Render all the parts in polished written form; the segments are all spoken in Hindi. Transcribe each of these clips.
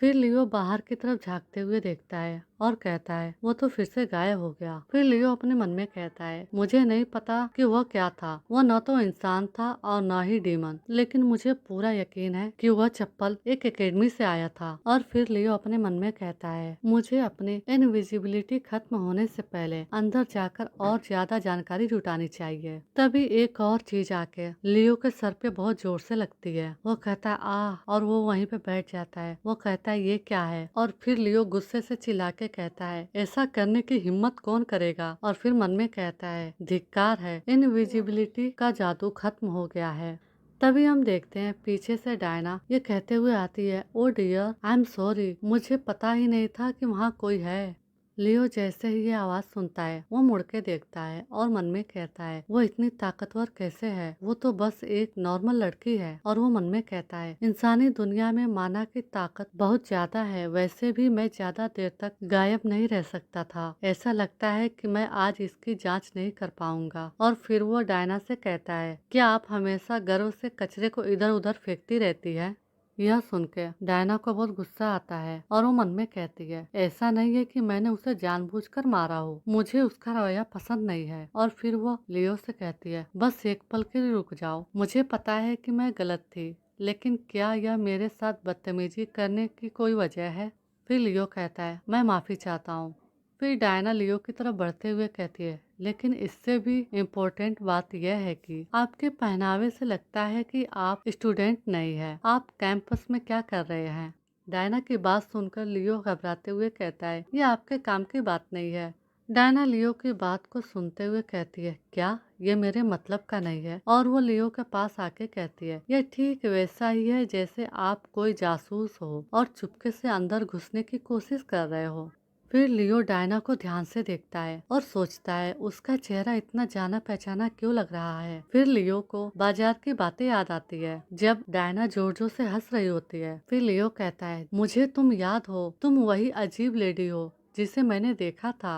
फिर लियो बाहर की तरफ झांकते हुए देखता है और कहता है वो तो फिर से गायब हो गया। फिर लियो अपने मन में कहता है मुझे नहीं पता कि वह क्या था। वह न तो इंसान था और न ही डीमन, लेकिन मुझे पूरा यकीन है कि वह चप्पल एक एकेडमी से आया था। और फिर लियो अपने मन में कहता है मुझे अपनी इनविजिबिलिटी खत्म होने से पहले अंदर जाकर और ज्यादा जानकारी जुटानी चाहिए। तभी एक और चीज आके लियो के सर पे बहुत जोर से लगती है। वो कहता है और वो वहीं पे बैठ जाता है। वो कहता है ये क्या है। और फिर लियो गुस्से से चिल्ला के कहता है ऐसा करने की हिम्मत कौन करेगा। और फिर मन में कहता है धिक्कार है, इनविजिबिलिटी का जादू खत्म हो गया है। तभी हम देखते हैं पीछे से डायना ये कहते हुए आती है ओ डियर आई एम सॉरी, मुझे पता ही नहीं था कि वहाँ कोई है। लियो जैसे ही ये आवाज सुनता है वो मुड़ के देखता है और मन में कहता है वो इतनी ताकतवर कैसे है। वो तो बस एक नॉर्मल लड़की है। और वो मन में कहता है इंसानी दुनिया में माना की ताकत बहुत ज्यादा है, वैसे भी मैं ज्यादा देर तक गायब नहीं रह सकता था। ऐसा लगता है कि मैं आज इसकी जांच नहीं कर पाऊंगा। और फिर वो डायना से कहता है क्या आप हमेशा गर्व से कचरे को इधर उधर फेंकती रहती है। यह सुन के डायना को बहुत गुस्सा आता है और वो मन में कहती है ऐसा नहीं है कि मैंने उसे जानबूझकर मारा हो, मुझे उसका रवैया पसंद नहीं है। और फिर वो लियो से कहती है बस एक पल के लिए रुक जाओ, मुझे पता है कि मैं गलत थी, लेकिन क्या यह मेरे साथ बदतमीजी करने की कोई वजह है। फिर लियो कहता है मैं माफी चाहता हूँ। फिर डायना लियो की तरफ बढ़ते हुए कहती है लेकिन इससे भी इम्पोर्टेंट बात यह है कि आपके पहनावे से लगता है कि आप स्टूडेंट नहीं है, आप कैंपस में क्या कर रहे हैं। डायना की बात सुनकर लियो घबराते हुए कहता है ये आपके काम की बात नहीं है। डायना लियो की बात को सुनते हुए कहती है क्या ये मेरे मतलब का नहीं है। और वो लियो के पास आके कहती है ये ठीक वैसा ही है जैसे आप कोई जासूस हो और चुपके से अंदर घुसने की कोशिश कर रहे हो। फिर लियो डायना को ध्यान से देखता है और सोचता है उसका चेहरा इतना जाना पहचाना क्यों लग रहा है। फिर लियो को बाजार की बातें याद आती है जब डायना जोर जोर से हंस रही होती है। फिर लियो कहता है मुझे तुम याद हो, तुम वही अजीब लेडी हो जिसे मैंने देखा था।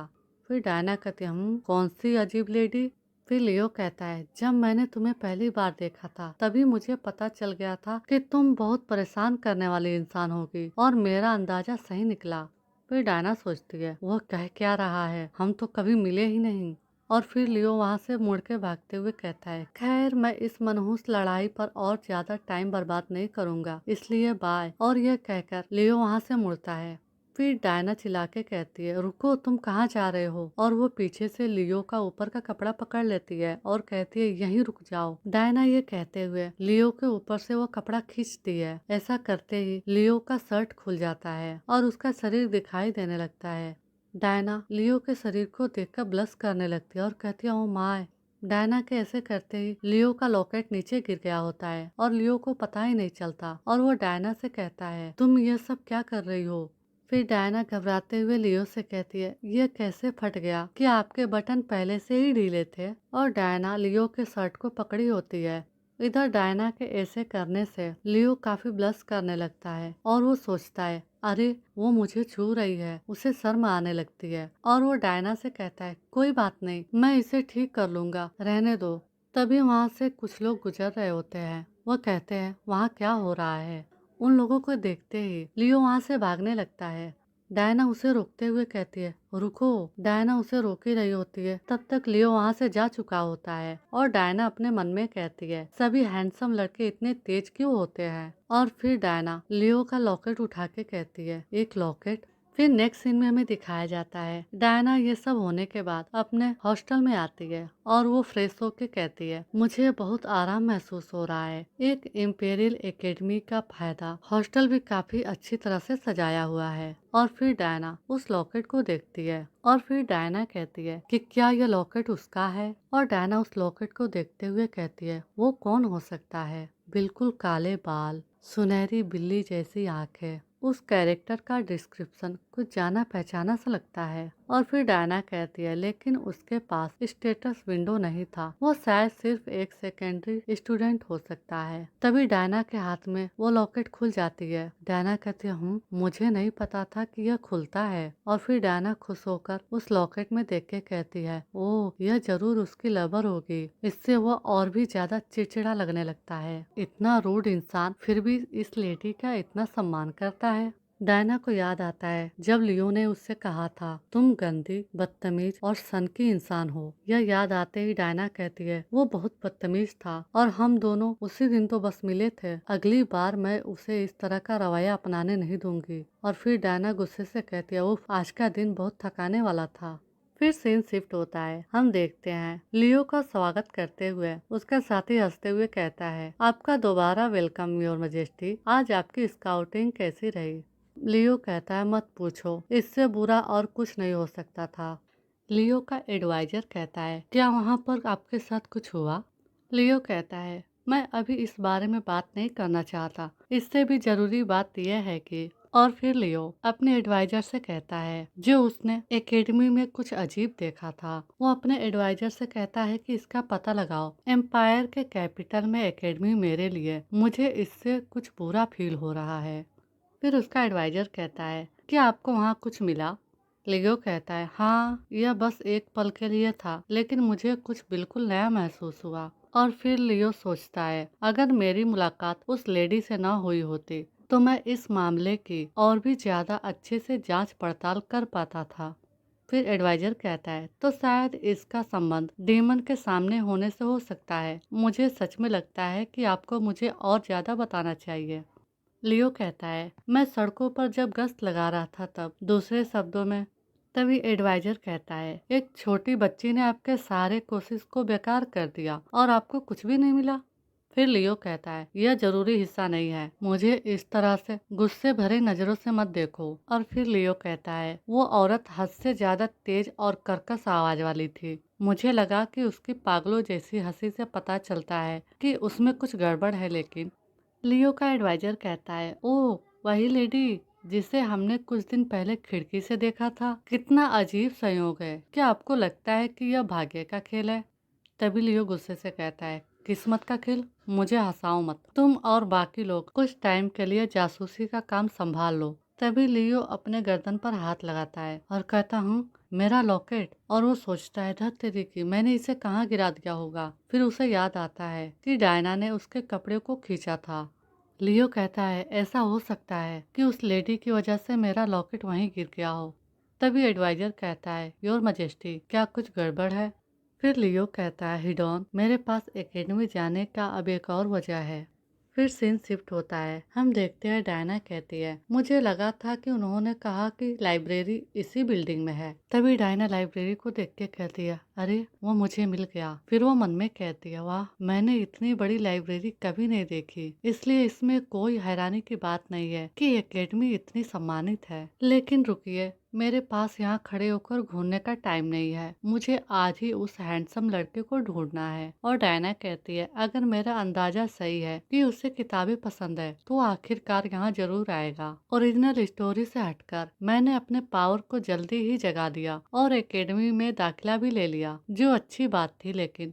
फिर डायना कहती है कौन सी अजीब लेडी। फिर लियो कहता है जब मैंने तुम्हें पहली बार देखा था तभी मुझे पता चल गया था कि तुम बहुत परेशान करने वाली इंसान होगी और मेरा अंदाजा सही निकला। फिर डायना सोचती है वह कह क्या रहा है, हम तो कभी मिले ही नहीं। और फिर लियो वहाँ से मुड़ के भागते हुए कहता है खैर मैं इस मनहूस लड़ाई पर और ज्यादा टाइम बर्बाद नहीं करूँगा, इसलिए बाय। और यह कहकर लियो वहाँ से मुड़ता है। फिर डायना चिल्ला के कहती है रुको तुम कहाँ जा रहे हो। और वो पीछे से लियो का ऊपर का कपड़ा पकड़ लेती है और कहती है यहीं रुक जाओ। डायना ये कहते हुए लियो के ऊपर से वो कपड़ा खींचती है। ऐसा करते ही लियो का शर्ट खुल जाता है और उसका शरीर दिखाई देने लगता है। डायना लियो के शरीर को देखकर ब्लश करने लगती है और कहती है ओ माय। डायना के ऐसे करते ही लियो का लॉकेट नीचे गिर गया होता है और लियो को पता ही नहीं चलता। और वो डायना से कहता है तुम ये सब क्या कर रही हो। फिर डायना घबराते हुए लियो से कहती है ये कैसे फट गया, कि आपके बटन पहले से ही ढीले थे। और डायना लियो के शर्ट को पकड़ी होती है। इधर डायना के ऐसे करने से लियो काफी ब्लश करने लगता है और वो सोचता है अरे वो मुझे छू रही है, उसे शर्म आने लगती है। और वो डायना से कहता है कोई बात नहीं, मैं इसे ठीक कर लूंगा, रहने दो। तभी वहाँ से कुछ लोग गुजर रहे होते हैं। वो कहते हैं वहाँ क्या हो रहा है। उन लोगों को देखते ही लियो वहाँ से भागने लगता है। डायना उसे रोकते हुए कहती है रुको। डायना उसे रोक ही रही होती है, तब तक लियो वहाँ से जा चुका होता है। और डायना अपने मन में कहती है सभी हैंडसम लड़के इतने तेज क्यों होते हैं। और फिर डायना लियो का लॉकेट उठा के कहती है एक लॉकेट। फिर नेक्स्ट सीन में हमें दिखाया जाता है डायना ये सब होने के बाद अपने हॉस्टल में आती है और वो फ्रेश होके कहती है मुझे बहुत आराम महसूस हो रहा है। एक इम्पेरियल एकेडमी का फायदा, हॉस्टल भी काफी अच्छी तरह से सजाया हुआ है। और फिर डायना उस लॉकेट को देखती है और फिर डायना कहती है कि क्या यह लॉकेट उसका है। और डायना उस लॉकेट को देखते हुए कहती है वो कौन हो सकता है, बिल्कुल काले बाल, सुनहरी बिल्ली जैसी आंखें। उस कैरेक्टर का डिस्क्रिप्शन कुछ जाना पहचाना सा लगता है। और फिर डायना कहती है लेकिन उसके पास स्टेटस विंडो नहीं था, वो शायद सिर्फ एक सेकेंडरी स्टूडेंट हो सकता है। तभी डायना के हाथ में वो लॉकेट खुल जाती है। डायना कहती है मुझे नहीं पता था कि यह खुलता है। और फिर डायना खुश होकर उस लॉकेट में देख के कहती है ओह यह जरूर उसकी लवर होगी। इससे वो और भी ज्यादा चिड़चिड़ा लगने लगता है। इतना रूड इंसान फिर भी इस लेडी का इतना सम्मान करता है। डायना को याद आता है जब लियो ने उससे कहा था तुम गंदी, बदतमीज और सनकी इंसान हो। यह याद आते ही डायना कहती है वो बहुत बदतमीज था और हम दोनों उसी दिन तो बस मिले थे। अगली बार मैं उसे इस तरह का रवैया अपनाने नहीं दूंगी। और फिर डायना गुस्से से कहती है उफ, आज का दिन बहुत थकाने वाला था। फिर सीन शिफ्ट होता है। हम देखते हैं लियो का स्वागत करते हुए उसका साथी हंसते हुए कहता है आपका दोबारा वेलकम योर मजेस्टी। आज आपकी स्काउटिंग कैसी रही? लियो कहता है मत पूछो, इससे बुरा और कुछ नहीं हो सकता था। लियो का एडवाइजर कहता है क्या वहाँ पर आपके साथ कुछ हुआ? लियो कहता है मैं अभी इस बारे में बात नहीं करना चाहता। इससे भी जरूरी बात यह है कि और फिर लियो अपने एडवाइजर से कहता है जो उसने एकेडमी में कुछ अजीब देखा था। वो अपने एडवाइजर से कहता है कि इसका पता लगाओ। एम्पायर के कैपिटल में एकेडमी मेरे लिए, मुझे इससे कुछ बुरा फील हो रहा है। फिर उसका एडवाइजर कहता है कि आपको वहाँ कुछ मिला? लियो कहता है हाँ, यह बस एक पल के लिए था, लेकिन मुझे कुछ बिल्कुल नया महसूस हुआ। और फिर लियो सोचता है अगर मेरी मुलाकात उस लेडी से न हुई होती तो मैं इस मामले की और भी ज्यादा अच्छे से जांच पड़ताल कर पाता था। फिर एडवाइजर कहता है तो शायद इसका संबंध डीमन के सामने होने से हो सकता है। मुझे सच में लगता है कि आपको मुझे और ज्यादा बताना चाहिए। लियो कहता है मैं सड़कों पर जब गश्त लगा रहा था तब, दूसरे शब्दों में। तभी एडवाइजर कहता है एक छोटी बच्ची ने आपके सारे कोशिश को बेकार कर दिया और आपको कुछ भी नहीं मिला। फिर लियो कहता है यह जरूरी हिस्सा नहीं है, मुझे इस तरह से गुस्से भरे नजरों से मत देखो। और फिर लियो कहता है वो औरत हद से ज्यादा तेज और कर्कश आवाज वाली थी। मुझे लगा कि उसकी पागलों जैसी हंसी से पता चलता है कि उसमें कुछ गड़बड़ है। लेकिन लियो का एडवाइजर कहता है ओह, वही लेडी जिसे हमने कुछ दिन पहले खिड़की से देखा था। कितना अजीब संयोग है। क्या आपको लगता है कि यह भाग्य का खेल है? तभी लियो गुस्से से कहता है किस्मत का खेल? मुझे हंसाओ मत। तुम और बाकी लोग कुछ टाइम के लिए जासूसी का काम संभाल लो। तभी लियो अपने गर्दन पर हाथ लगाता है और कहता हूँ मेरा लॉकेट। और वो सोचता है धत तेरी की, मैंने इसे कहाँ गिरा दिया होगा। फिर उसे याद आता है कि डायना ने उसके कपड़े को खींचा था। लियो कहता है ऐसा हो सकता है कि उस लेडी की वजह से मेरा लॉकेट वहीं गिर गया हो। तभी एडवाइजर कहता है योर मजेस्टी, क्या कुछ गड़बड़ है? फिर लियो कहता है हिडॉन, मेरे पास एकेडमी जाने का अब एक और वजह है। फिर सीन शिफ्ट होता है। हम देखते हैं डायना कहती है मुझे लगा था कि उन्होंने कहा कि लाइब्रेरी इसी बिल्डिंग में है। तभी डायना लाइब्रेरी को देख के कहती है अरे वो मुझे मिल गया। फिर वो मन में कहती है वाह, मैंने इतनी बड़ी लाइब्रेरी कभी नहीं देखी, इसलिए इसमें कोई हैरानी की बात नहीं है कि एकेडमी इतनी सम्मानित है। लेकिन रुकिए, मेरे पास यहाँ खड़े होकर घूमने का टाइम नहीं है, मुझे आज ही उस हैंडसम लड़के को ढूंढना है। और डायना कहती है अगर मेरा अंदाजा सही है कि उसे किताबें पसंद है तो आखिरकार यहाँ जरूर आएगा। ओरिजिनल स्टोरी से हटकर मैंने अपने पावर को जल्दी ही जगा दिया और एकेडमी में दाखिला भी ले लिया, जो अच्छी बात थी। लेकिन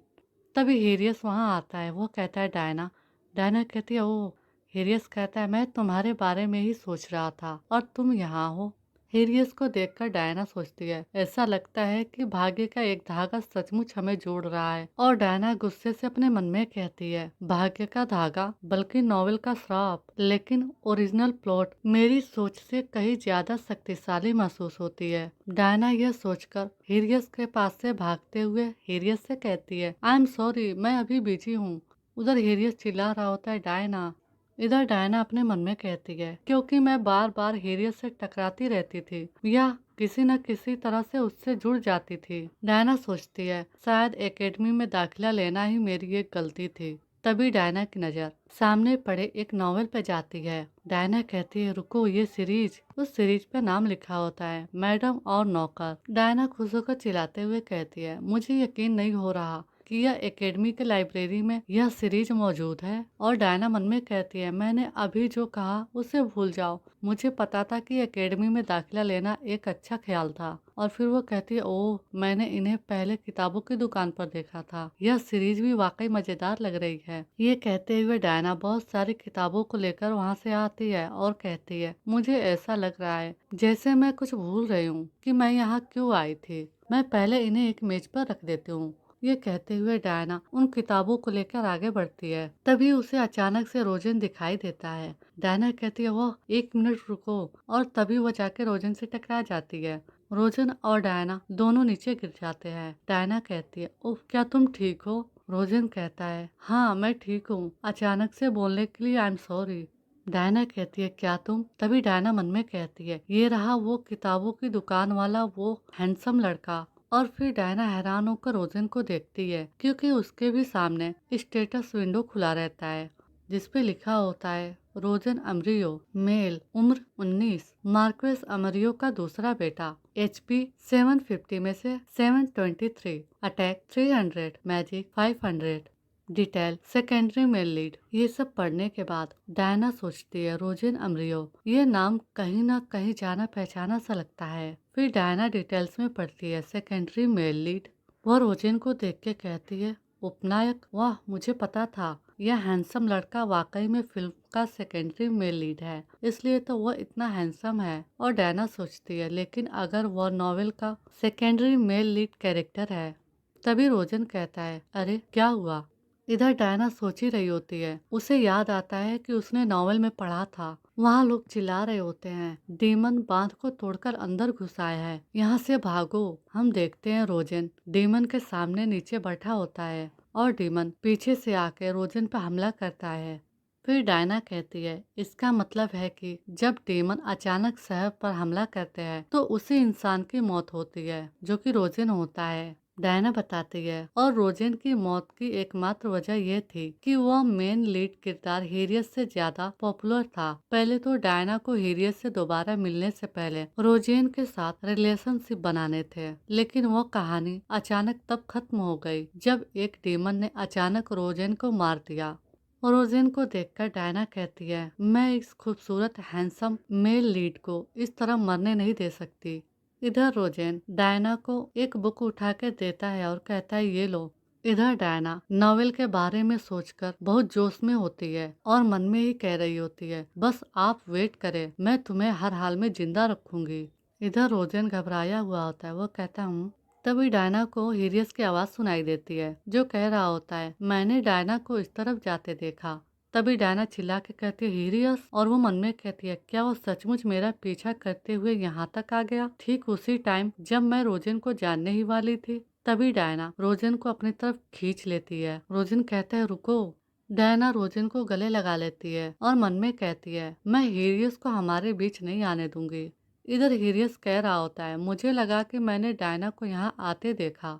तभी हिरियस वहाँ आता है। वो कहता है डायना। डायना कहती है ओ। हिरियस कहता है मैं तुम्हारे बारे में ही सोच रहा था और तुम यहाँ हो। हिरियस को देखकर डायना सोचती है ऐसा लगता है कि भाग्य का एक धागा सचमुच हमें जोड़ रहा है। और डायना गुस्से से अपने मन में कहती है भाग्य का धागा बल्कि नॉवेल का श्राप। लेकिन ओरिजिनल प्लॉट मेरी सोच से कहीं ज्यादा शक्तिशाली महसूस होती है। डायना यह सोचकर हिरियस के पास से भागते हुए हिरियस से कहती है आई एम सॉरी, मैं अभी बिजी हूँ। उधर हिरियस चिल्ला रहा होता है डायना। इधर डायना अपने मन में कहती है क्योंकि मैं बार बार हिरियस से टकराती रहती थी या किसी न किसी तरह से उससे जुड़ जाती थी। डायना सोचती है शायद एकेडमी में दाखिला लेना ही मेरी एक गलती थी। तभी डायना की नजर सामने पड़े एक नॉवेल पे जाती है। डायना कहती है रुको, ये सीरीज। उस सीरीज पे नाम लिखा होता है मैडम और नौकर। डायना खुश होकर चिल्लाते हुए कहती है मुझे यकीन नहीं हो रहा कि यह एकेडमी के लाइब्रेरी में यह सीरीज मौजूद है। और डायना मन में कहती है मैंने अभी जो कहा उसे भूल जाओ, मुझे पता था कि एकेडमी में दाखिला लेना एक अच्छा ख्याल था। और फिर वो कहती है ओह, मैंने इन्हें पहले किताबों की दुकान पर देखा था, यह सीरीज भी वाकई मजेदार लग रही है। ये कहते हुए डायना बहुत सारी किताबों को लेकर वहाँ से आती है और कहती है मुझे ऐसा लग रहा है जैसे मैं कुछ भूल रही हूँ कि मैं यहाँ क्यों आई थी। मैं पहले इन्हें एक मेज पर रख देती हूँ ये कहते हुए डायना उन किताबों को लेकर आगे बढ़ती है। तभी उसे अचानक से रोजन दिखाई देता है। डायना कहती है, वो 1 मिनट रुको, और तभी वो जाके रोजन से टकरा जाती है। रोजन और डायना दोनों नीचे गिर जाते हैं। डायना कहती है, ओह क्या तुम ठीक हो? रोजन कहता है, हाँ मैं ठीक हूँ, अचानक से बोलने के लिए आई एम सॉरी। डायना कहती है, क्या तुम? तभी डायना मन में कहती है, ये रहा वो किताबों की दुकान वाला, वो हैंडसम लड़का। और फिर डायना हैरान होकर रोजन को देखती है, क्योंकि उसके भी सामने स्टेटस विंडो खुला रहता है, जिसपे लिखा होता है रोजन अमरियो, मेल, उम्र 19, मार्क्वेस अमरियो का दूसरा बेटा, HP 750 में से 723, attack 300, magic 500, detail secondary male lead. ये सब पढ़ने के बाद डायना सोचती है, रोजन अमरियो, ये नाम कहीं ना कहीं जाना पहचाना सा लगता है। फिर डायना डिटेल्स में पढ़ती है सेकेंडरी मेल लीड। वह रोजन को देख के कहती है, उपनायक, वाह मुझे पता था यह हैंडसम लड़का वाकई में फिल्म का सेकेंडरी मेल लीड है, इसलिए तो वह इतना हैंडसम है। और डायना सोचती है, लेकिन अगर वह नॉवेल का सेकेंडरी मेल लीड कैरेक्टर है? तभी रोजन कहता है, अरे क्या हुआ? इधर डायना सोच ही रही होती है, उसे याद आता है कि उसने नॉवेल में पढ़ा था, वहाँ लोग चिल्ला रहे होते हैं, डीमन बांध को तोड़कर अंदर घुस आया है, यहाँ से भागो। हम देखते हैं रोजन डीमन के सामने नीचे बैठा होता है, और डीमन पीछे से आके रोजन पर हमला करता है। फिर डायना कहती है, इसका मतलब है कि जब डीमन अचानक शहर पर हमला करते हैं तो उसी इंसान की मौत होती है, जो कि रोजन होता है। डायना बताती है, और रोजेन की मौत की एकमात्र वजह यह थी कि वह मेन लीड किरदार हीरियस से ज्यादा पॉपुलर था। पहले तो डायना को हीरियस से दोबारा मिलने से पहले रोजेन के साथ रिलेशनशिप बनाने थे, लेकिन वो कहानी अचानक तब खत्म हो गई जब एक डीमन ने अचानक रोजेन को मार दिया। रोजेन को देखकर डायना कहती है, मैं इस खूबसूरत हैंडसम मेल लीड को इस तरह मरने नहीं दे सकती। इधर रोजेन डायना को एक बुक उठा के देता है और कहता है, ये लो। इधर डायना नॉवेल के बारे में सोचकर बहुत जोश में होती है और मन में ही कह रही होती है, बस आप वेट करें, मैं तुम्हें हर हाल में जिंदा रखूंगी। इधर रोजेन घबराया हुआ होता है, वो कहता हूँ। तभी डायना को हिरियस की आवाज सुनाई देती है, जो कह रहा होता है, मैंने डायना को इस तरफ जाते देखा। तभी डायना चिल्ला के कहती है, हीरियस, और वो मन में कहती है, क्या वो सचमुच मेरा पीछा करते हुए यहाँ तक आ गया, ठीक उसी टाइम जब मैं रोजन को जानने ही वाली थी। तभी डायना रोजन को अपनी तरफ खींच लेती है। रोजन कहता है, रुको। डायना रोजन को गले लगा लेती है और मन में कहती है, मैं हीरियस को हमारे बीच नहीं आने दूंगी। इधर हीरियस कह रहा होता है, मुझे लगा कि मैंने डायना को यहाँ आते देखा।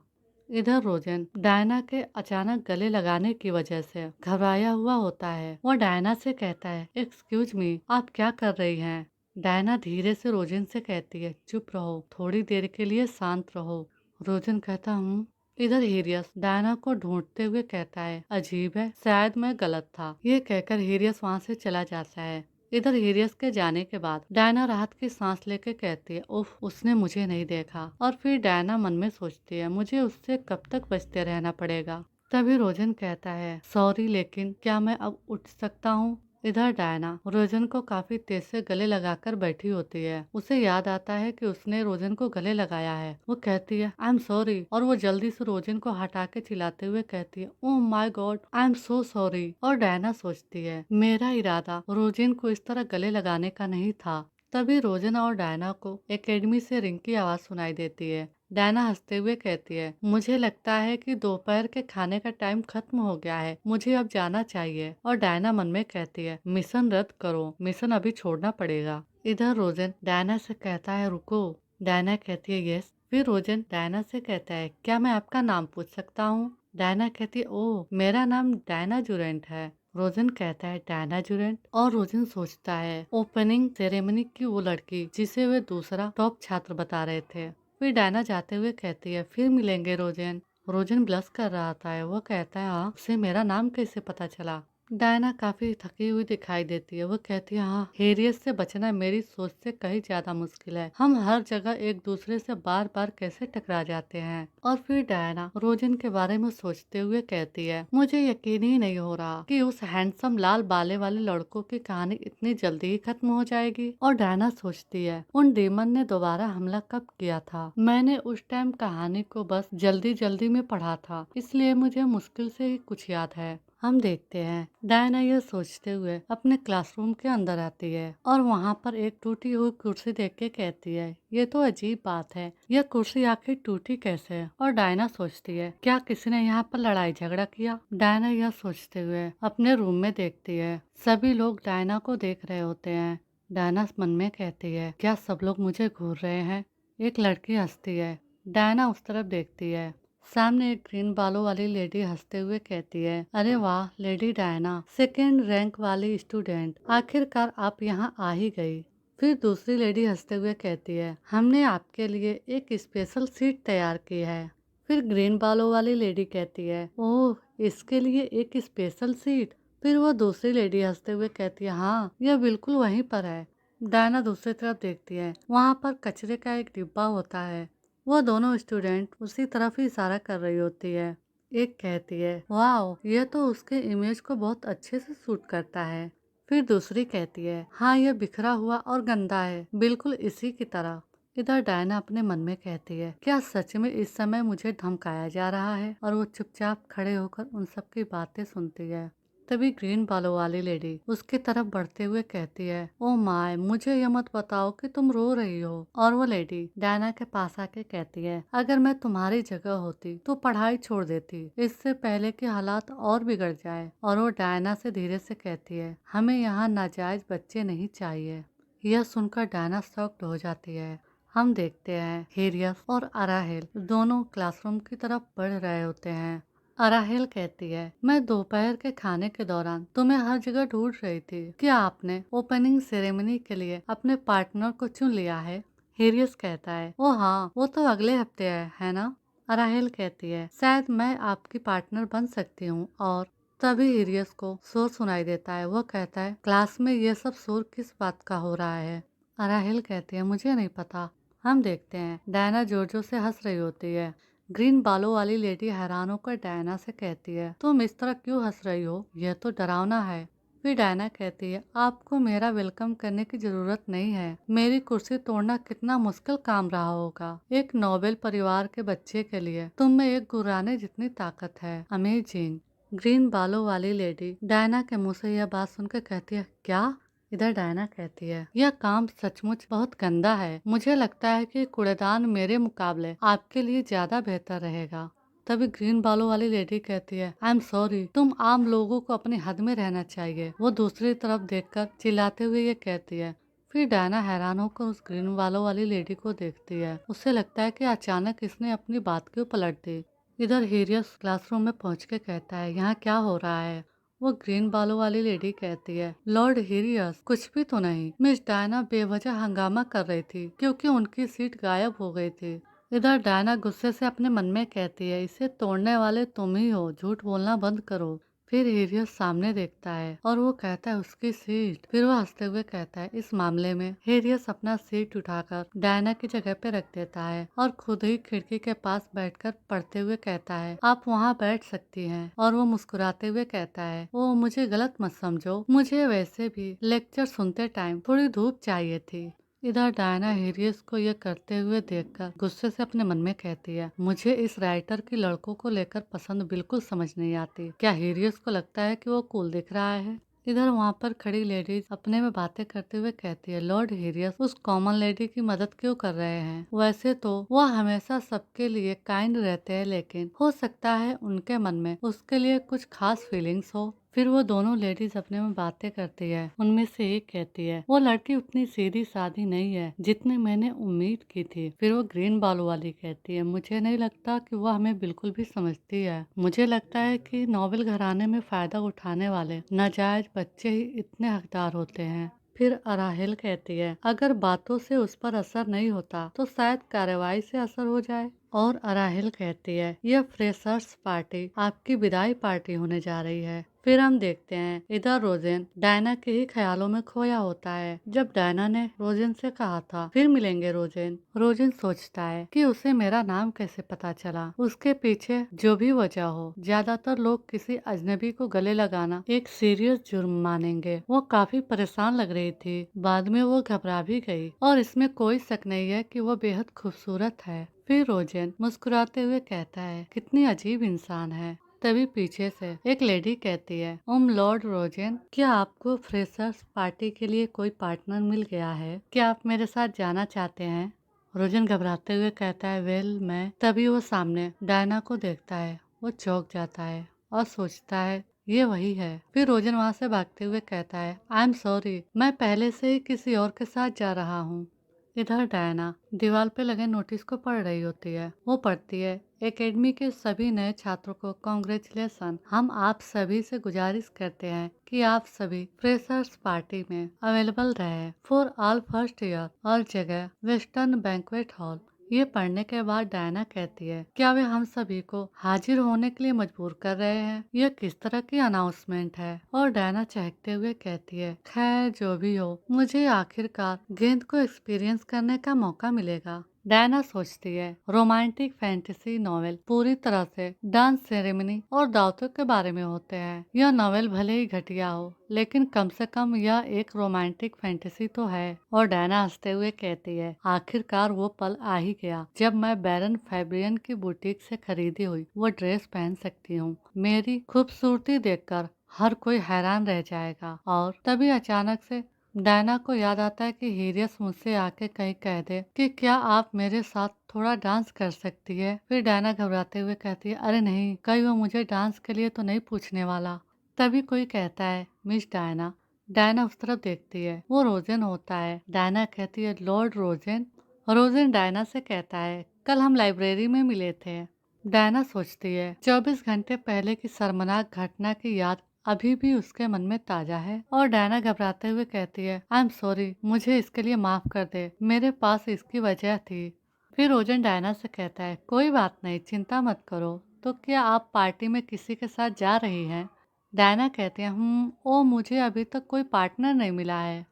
इधर रोजन डायना के अचानक गले लगाने की वजह से घबराया हुआ होता है। वो डायना से कहता है, एक्सक्यूज मी, आप क्या कर रही हैं? डायना धीरे से रोजन से कहती है, चुप रहो, थोड़ी देर के लिए शांत रहो। रोजन कहता हूँ। इधर हिरियस डायना को ढूंढते हुए कहता है, अजीब है, शायद मैं गलत था। ये कहकर हिरियस वहाँ से चला जाता है। इधर हिरियस के जाने के बाद डायना राहत की सांस लेके कहती है, उफ, उसने मुझे नहीं देखा। और फिर डायना मन में सोचती है, मुझे उससे कब तक बचते रहना पड़ेगा। तभी रोजन कहता है, सॉरी, लेकिन क्या मैं अब उठ सकता हूँ? इधर डायना रोजन को काफी तेज से गले लगाकर बैठी होती है। उसे याद आता है कि उसने रोजन को गले लगाया है। वो कहती है, आई एम सॉरी, और वो जल्दी से रोजन को हटा के चिल्लाते हुए कहती है, oh my God, I am so sorry. और डायना सोचती है, मेरा इरादा रोजन को इस तरह गले लगाने का नहीं था। तभी रोजन और डायना को एकेडमी से रिंग की आवाज सुनाई देती है। डायना हंसते हुए कहती है, मुझे लगता है कि दोपहर के खाने का टाइम खत्म हो गया है, मुझे अब जाना चाहिए। और डायना मन में कहती है, मिशन रद्द करो, मिशन अभी छोड़ना पड़ेगा। इधर रोजन डायना से कहता है, रुको। डायना कहती है, यस। फिर रोजन डायना से कहता है, क्या मैं आपका नाम पूछ सकता हूँ? डायना कहती है, ओह, मेरा नाम डायना जुरेंट है। रोजन कहता है, डायना जुरेंट। और रोजन सोचता है, ओपनिंग सेरेमनी की वो लड़की जिसे वे दूसरा टॉप छात्र बता रहे थे। फिर डायना जाते हुए कहती है, फिर मिलेंगे रोजन। रोजन ब्लश कर रहा था, वो कहता है, हाँ, उसे मेरा नाम कैसे पता चला? डायना काफी थकी हुई दिखाई देती है। वो कहती है, हाँ, हेरियस से बचना मेरी सोच से कहीं ज्यादा मुश्किल है। हम हर जगह एक दूसरे से बार बार कैसे टकरा जाते हैं। और फिर डायना रोजन के बारे में सोचते हुए कहती है, मुझे यकीन ही नहीं हो रहा कि उस हैंडसम लाल बाले वाले लड़कों की कहानी इतनी जल्दी ही खत्म हो जाएगी। और डायना सोचती है, उन डीमन ने दोबारा हमला कब किया था? मैंने उस टाइम कहानी को बस जल्दी जल्दी में पढ़ा था, इसलिए मुझे मुश्किल से ही कुछ याद है। हम देखते हैं डायना यह सोचते हुए अपने क्लासरूम के अंदर आती है और वहाँ पर एक टूटी हुई कुर्सी देख के कहती है, ये तो अजीब बात है, यह कुर्सी आखिर टूटी कैसे है? और डायना सोचती है, क्या किसी ने यहाँ पर लड़ाई झगड़ा किया? डायना यह सोचते हुए अपने रूम में देखती है। सभी लोग डायना को देख रहे होते हैं। डायना मन में कहती है, क्या सब लोग मुझे घूर रहे हैं? एक लड़की हंसती है। डायना उस तरफ देखती है। सामने एक ग्रीन बालों वाली लेडी हंसते हुए कहती है, अरे वाह लेडी डायना, सेकेंड रैंक वाली स्टूडेंट, आखिरकार आप यहाँ आ ही गई। फिर दूसरी लेडी हंसते हुए कहती है, हमने आपके लिए एक स्पेशल सीट तैयार की है। फिर ग्रीन बालों वाली लेडी कहती है, ओह, इसके लिए एक स्पेशल सीट? फिर वो दूसरी लेडी हंसते हुए कहती है, हाँ, यह बिल्कुल वहीं पर है। डायना दूसरी तरफ देखती है। वहाँ पर कचरे का एक डिब्बा होता है। वो दोनों स्टूडेंट उसी तरफ ही इशारा कर रही होती है। एक कहती है, वाओ, यह तो उसके इमेज को बहुत अच्छे से सूट करता है। फिर दूसरी कहती है, हाँ, यह बिखरा हुआ और गंदा है, बिल्कुल इसी की तरह। इधर डायना अपने मन में कहती है, क्या सच में इस समय मुझे धमकाया जा रहा है? और वो चुपचाप खड़े होकर उन सबकी बातें सुनती है। तभी ग्रीन बालों वाली लेडी उसकी तरफ बढ़ते हुए कहती है, ओ माय, मुझे ये मत बताओ कि तुम रो रही हो। और वो लेडी डायना के पास आके कहती है, अगर मैं तुम्हारी जगह होती तो पढ़ाई छोड़ देती, इससे पहले कि हालात और बिगड़ जाए। और वो डायना से धीरे से कहती है, हमें यहाँ नाजायज बच्चे नहीं चाहिए। यह सुनकर डायना शॉक्ड हो जाती है। हम देखते हैं हेरियस और अराहेल दोनों क्लासरूम की तरफ बढ़ रहे होते हैं। अराहेल कहती है, मैं दोपहर के खाने के दौरान तुम्हें हर जगह ढूंढ रही थी। क्या आपने ओपनिंग सेरेमनी के लिए अपने पार्टनर को चुन लिया है? हेरियस कहता है, ओ हाँ, वो तो अगले हफ्ते है ना? अराहेल कहती है, शायद मैं आपकी पार्टनर बन सकती हूँ। और तभी हेरियस को शोर सुनाई देता है। वो कहता है, क्लास में ये सब शोर किस बात का हो रहा है? अराहेल कहती है, मुझे नहीं पता। हम देखते हैं डायना जोर जोर से हंस रही होती है। ग्रीन बालों वाली लेडी हैरान होकर डायना से कहती है, तुम इस तरह क्यों हंस रही हो? यह तो डरावना है। फिर डायना कहती है, आपको मेरा वेलकम करने की जरूरत नहीं है। मेरी कुर्सी तोड़ना कितना मुश्किल काम रहा होगा एक नोबेल परिवार के बच्चे के लिए। तुम में एक गुर्राने जितनी ताकत है। अमेजिंग। ग्रीन बालों वाली लेडी डायना के मुंह से यह बात सुनकर कहती है, क्या? इधर डायना कहती है, यह काम सचमुच बहुत गंदा है। मुझे लगता है कि कूड़ेदान मेरे मुकाबले आपके लिए ज्यादा बेहतर रहेगा। तभी ग्रीन बालों वाली लेडी कहती है, आई एम सॉरी, तुम आम लोगों को अपनी हद में रहना चाहिए। वो दूसरी तरफ देखकर चिल्लाते हुए ये कहती है। फिर डायना हैरान होकर उस ग्रीन बालों वाली लेडी को देखती है। उसे लगता है कि अचानक इसने अपनी बात क्यों पलट दी। इधर हेरियस क्लासरूम में पहुंच के कहता है, यहाँ क्या हो रहा है? वो ग्रीन बालों वाली लेडी कहती है, लॉर्ड हिरियस, कुछ भी तो नहीं। मिस डायना बेवजह हंगामा कर रही थी क्योंकि उनकी सीट गायब हो गई थी। इधर डायना गुस्से से अपने मन में कहती है, इसे तोड़ने वाले तुम ही हो, झूठ बोलना बंद करो। फिर हिरियस सामने देखता है और वो कहता है, उसकी सीट। फिर वो हंसते हुए कहता है, इस मामले में हिरियस अपना सीट उठाकर डायना की जगह पे रख देता है और खुद ही खिड़की के पास बैठकर पढ़ते हुए कहता है, आप वहाँ बैठ सकती हैं। और वो मुस्कुराते हुए कहता है, ओ, मुझे गलत मत समझो, मुझे वैसे भी लेक्चर सुनते टाइम थोड़ी धूप चाहिए थी। इधर डायना हिरियस को ये करते हुए देखकर गुस्से से अपने मन में कहती है, मुझे इस राइटर की लड़कों को लेकर पसंद बिल्कुल समझ नहीं आती। क्या हिरियस को लगता है कि वो कूल दिख रहा है? इधर वहाँ पर खड़ी लेडीज अपने में बातें करते हुए कहती है, लॉर्ड हिरियस उस कॉमन लेडी की मदद क्यों कर रहे हैं? वैसे तो वो हमेशा सबके लिए काइंड रहते हैं, लेकिन हो सकता है उनके मन में उसके लिए कुछ खास फीलिंग्स हो। फिर वो दोनों लेडीज अपने में बातें करती है। उनमें से एक कहती है, वो लड़की उतनी सीधी सादी नहीं है जितनी मैंने उम्मीद की थी। फिर वो ग्रीन बालों वाली कहती है, मुझे नहीं लगता कि वो हमें बिल्कुल भी समझती है। मुझे लगता है कि नोबेल घराने में फायदा उठाने वाले नाजायज बच्चे ही इतने हकदार होते हैं। फिर अराहेल कहती है, अगर बातों से उस पर असर नहीं होता तो शायद कार्रवाई से असर हो जाए। और अराहेल कहती है, यह फ्रेशर्स पार्टी आपकी विदाई पार्टी होने जा रही है। फिर हम देखते हैं इधर रोजेन डायना के ही ख्यालों में खोया होता है। जब डायना ने रोजेन से कहा था फिर मिलेंगे रोजेन, रोजेन सोचता है कि उसे मेरा नाम कैसे पता चला। उसके पीछे जो भी वजह हो, ज्यादातर लोग किसी अजनबी को गले लगाना एक सीरियस जुर्म मानेंगे। वो काफी परेशान लग रही थी, बाद में वो घबरा भी गई और इसमें कोई शक नहीं है कि वो बेहद खूबसूरत है। फिर रोजेन मुस्कुराते हुए कहता है कितनी अजीब इंसान है। तभी पीछे से एक लेडी कहती है लॉर्ड रोजेन, क्या आपको फ्रेशर्स पार्टी के लिए कोई पार्टनर मिल गया है? क्या आप मेरे साथ जाना चाहते हैं? रोजन घबराते हुए कहता है वेल मैं। तभी वो सामने डायना को देखता है। वो चौंक जाता है और सोचता है ये वही है। फिर रोजन वहाँ से भागते हुए कहता है आई एम सॉरी, मैं पहले से ही किसी और के साथ जा रहा हूँ। इधर डायना दीवार पे लगे नोटिस को पढ़ रही होती है। वो पढ़ती है एकेडमी के सभी नए छात्रों को कॉन्ग्रेचुलेसन। हम आप सभी से गुजारिश करते हैं कि आप सभी फ्रेशर्स पार्टी में अवेलेबल रहे फॉर ऑल फर्स्ट ईयर और जगह वेस्टर्न बैंक्वेट हॉल। ये पढ़ने के बाद डायना कहती है क्या वे हम सभी को हाजिर होने के लिए मजबूर कर रहे हैं? यह किस तरह की अनाउंसमेंट है? और डायना चहकते हुए कहती है खैर जो भी हो, मुझे आखिरकार गेंद को एक्सपीरियंस करने का मौका मिलेगा। डायना सोचती है रोमांटिक फैंटेसी नॉवेल पूरी तरह से डांस सेरेमनी और दावतों के बारे में होते हैं। यह नॉवेल भले ही घटिया हो, लेकिन कम से कम यह एक रोमांटिक फैंटेसी तो है। और डायना हंसते हुए कहती है आखिरकार वो पल आ ही गया जब मैं बैरन फैब्रियन की बुटीक से खरीदी हुई वो ड्रेस पहन सकती हूँ। मेरी खूबसूरती देखकर हर कोई हैरान रह जाएगा। और तभी अचानक से डायना को याद आता है कि हीरियस मुझसे आके कहीं कह दे कि क्या आप मेरे साथ थोड़ा डांस कर सकती है। फिर डायना घबराते हुए कहती है अरे नहीं, कहीं वो मुझे डांस के लिए तो नहीं पूछने वाला। तभी कोई कहता है मिस डायना। डायना उस तरफ देखती है, वो रोजेन होता है। डायना कहती है लॉर्ड रोजेन। रोजेन डायना से कहता है कल हम लाइब्रेरी में मिले थे। डायना सोचती है 24 घंटे पहले की शर्मनाक घटना की याद अभी भी उसके मन में ताजा है। और डायना घबराते हुए कहती है आई एम सॉरी, मुझे इसके लिए माफ कर दे, मेरे पास इसकी वजह थी। फिर रोजन डायना से कहता है कोई बात नहीं, चिंता मत करो। तो क्या आप पार्टी में किसी के साथ जा रही हैं? डायना कहते हैं ओ मुझे अभी तक कोई पार्टनर नहीं मिला है।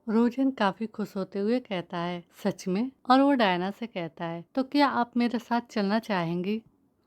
रोजन काफी खुश होते हुए कहता है सच में? और वो डायना से कहता है तो क्या आप मेरे साथ चलना चाहेंगी?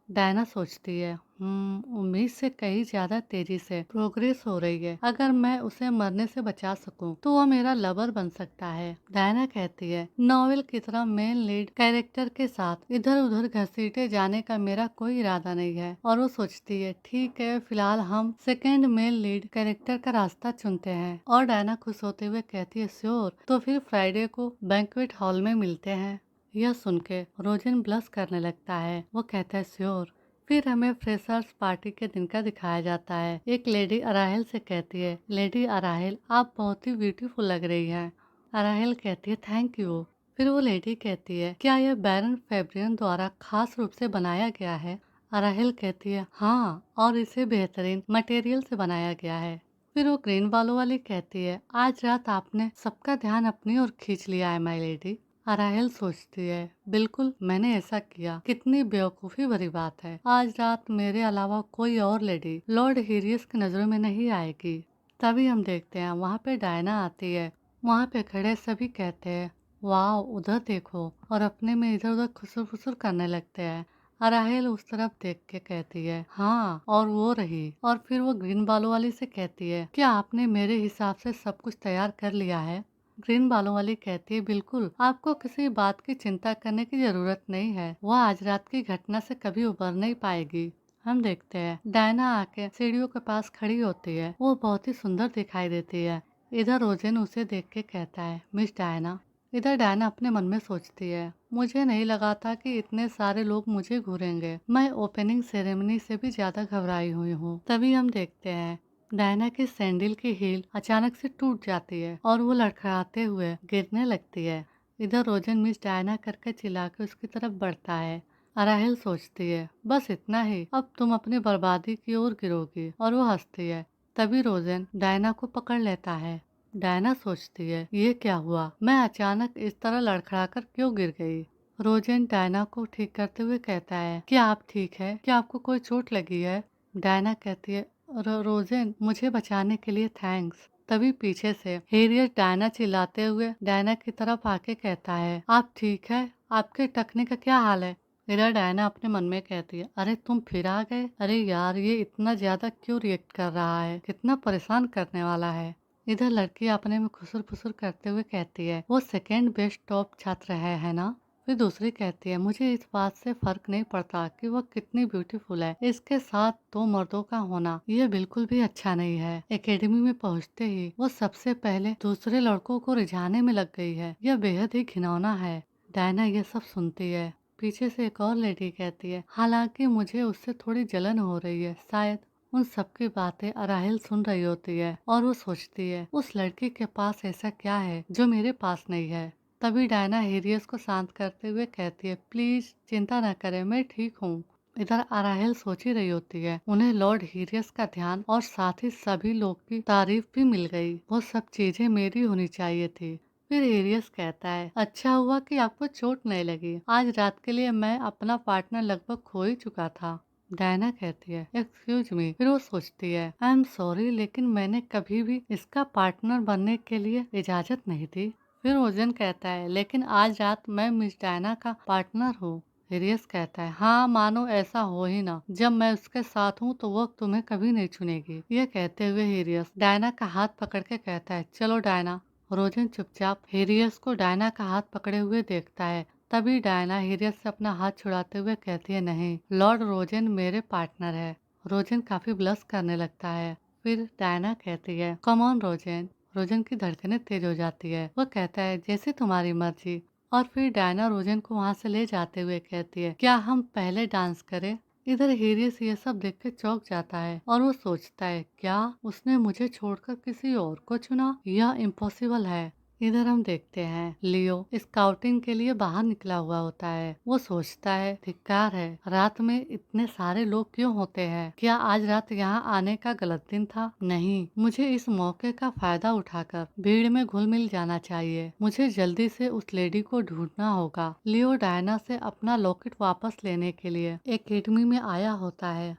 डायना सोचती है उम्मीद से कहीं ज्यादा तेजी से प्रोग्रेस हो रही है। अगर मैं उसे मरने से बचा सकूं तो वो मेरा लवर बन सकता है। डायना कहती है नॉवेल की तरह मेन लीड कैरेक्टर के साथ इधर उधर घसीटे जाने का मेरा कोई इरादा नहीं है। और वो सोचती है ठीक है, फिलहाल हम सेकेंड मेन लीड कैरेक्टर का रास्ता चुनते हैं। और डायना खुश होते हुए कहती है श्योर, तो फिर फ्राइडे को बैंक्वेट हॉल में मिलते हैं। यह सुन के रोजन ब्लश करने लगता है। वो कहता है श्योर। फिर हमें फ्रेशर्स पार्टी के दिन का दिखाया जाता है। एक लेडी अराहेल से कहती है लेडी अराहेल, आप बहुत ही ब्यूटीफुल लग रही हैं। अराहेल कहती है थैंक यू। फिर वो लेडी कहती है क्या यह बैरन फैब्रियन द्वारा खास रूप से बनाया गया है? अराहेल कहती है हाँ, और इसे बेहतरीन मटेरियल से बनाया गया है। फिर वो ग्रीन बालों वाली कहती है आज रात आपने सबका ध्यान अपनी ओर खींच लिया है माय लेडी। अराहेल सोचती है बिल्कुल, मैंने ऐसा किया, कितनी बेवकूफ़ी भरी बात है। आज रात मेरे अलावा कोई और लेडी लॉर्ड हीरियस की नज़रों में नहीं आएगी। तभी हम देखते हैं वहाँ पे डायना आती है। वहाँ पे खड़े सभी कहते हैं वाह उधर देखो, और अपने में इधर उधर खुसुर फुसुर करने लगते हैं। अराहेल उस तरफ देख के कहती है हाँ, और वो रही। और फिर वो ग्रीन बालों वाली से कहती है क्या आपने मेरे हिसाब से सब कुछ तैयार कर लिया है? ग्रीन बालों वाली कहती है बिल्कुल, आपको किसी बात की चिंता करने की जरूरत नहीं है। वह आज रात की घटना से कभी उबर नहीं पाएगी। हम देखते हैं डायना आके सीढ़ियों के पास खड़ी होती है। वो बहुत ही सुंदर दिखाई देती है। इधर रोजेन उसे देख के कहता है मिस डायना। इधर डायना अपने मन में सोचती है मुझे नहीं लगा था कि इतने सारे लोग मुझे घूरेंगे। मैं ओपनिंग सेरेमनी से भी ज्यादा घबराई हुई हूँ। तभी हम देखते हैं डायना की सैंडल की हील अचानक से टूट जाती है और वो लड़खड़ाते हुए गिरने लगती है। इधर रोजन मिस डायना करके चिल्ला के उसकी तरफ बढ़ता है। अराहेल सोचती है बस इतना ही, अब तुम अपनी बर्बादी की ओर गिरोगी। और वो हंसती है। तभी रोजन डायना को पकड़ लेता है। डायना सोचती है ये क्या हुआ, मैं अचानक इस तरह लड़खड़ाकर क्यों गिर गई। रोजन डायना को ठीक करते हुए कहता है क्या आप ठीक है? क्या आपको कोई चोट लगी है? डायना कहती है रोजेन, मुझे बचाने के लिए थैंक्स। तभी पीछे से हेरियट डायना चिल्लाते हुए डायना की तरफ आके कहता है, आप ठीक है? आपके टकने का क्या हाल है? इधर डायना अपने मन में कहती है, अरे तुम फिर आ गए। अरे यार, ये इतना ज्यादा क्यों रिएक्ट कर रहा है? कितना परेशान करने वाला है। इधर लड़की अपने में खुसर फुसर करते हुए कहती है, वो सेकेंड बेस्ट टॉप छात्र है ना? फिर दूसरी कहती है, मुझे इस बात से फर्क नहीं पड़ता कि वह कितनी ब्यूटीफुल है, इसके साथ दो मर्दों का होना यह बिल्कुल भी अच्छा नहीं है। एकेडमी में पहुंचते ही वो सबसे पहले दूसरे लड़कों को रिझाने में लग गई है, यह बेहद ही घिनौना है। डायना ये सब सुनती है। पीछे से एक और लेडी कहती है, हालांकि मुझे उससे थोड़ी जलन हो रही है। शायद उन सबकी बातें अराहिल सुन रही होती है और वो सोचती है, उस लड़की के पास ऐसा क्या है जो मेरे पास नहीं है। तभी डायना हेरियस को शांत करते हुए कहती है, प्लीज चिंता न करें, मैं ठीक हूँ। इधर अराहेल सोच ही रही होती है, उन्हें लॉर्ड हीरियस का ध्यान और साथ ही सभी लोग की तारीफ भी मिल गई। वो सब चीजें मेरी होनी चाहिए थी। फिर हीरियस कहता है, अच्छा हुआ कि आपको चोट नहीं लगी। आज रात के लिए मैं अपना पार्टनर लगभग खो ही चुका था। डायना कहती है, एक्सक्यूज मी। फिर वो सोचती है, आई एम सॉरी, लेकिन मैंने कभी भी इसका पार्टनर बनने के लिए इजाजत नहीं दी। फिर ओजन कहता है, लेकिन आज रात मैं मिस डायना का पार्टनर हूँ। हिरियस कहता है, हाँ मानो ऐसा हो ही ना। जब मैं उसके साथ हूँ तो वो तुम्हें कभी नहीं चुनेगी। ये कहते हुए हिरियस डायना का हाथ पकड़ के कहता है, चलो डायना। रोजन चुपचाप हिरियस को डायना का हाथ पकड़े हुए देखता है। तभी डायना हिरियस से अपना हाथ छुड़ाते हुए कहती है, नहीं, लॉर्ड रोजन मेरे पार्टनर है। रोजन काफी ब्लश करने लगता है। फिर डायना कहती है, कम ऑन रोजन। रोजन की धड़कनें तेज हो जाती है। वो कहता है, जैसे तुम्हारी मर्जी। और फिर डायना रोजन को वहाँ से ले जाते हुए कहती है, क्या हम पहले डांस करें? इधर हेरियस ये सब देख के चौंक जाता है और वो सोचता है, क्या उसने मुझे छोड़कर किसी और को चुना? यह इम्पॉसिबल है। इधर हम देखते हैं लियो स्काउटिंग के लिए बाहर निकला हुआ होता है। वो सोचता है, धिक्कार है, रात में इतने सारे लोग क्यों होते हैं? क्या आज रात यहाँ आने का गलत दिन था? नहीं, मुझे इस मौके का फायदा उठाकर भीड़ में घुल मिल जाना चाहिए। मुझे जल्दी से उस लेडी को ढूंढना होगा। लियो डायना से अपना लॉकेट वापस लेने के लिए एकेडमी में आया होता है।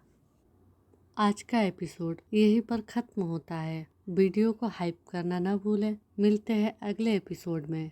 आज का एपिसोड यहीं पर खत्म होता है। वीडियो को हाइप करना न भूलें। मिलते हैं अगले एपिसोड में।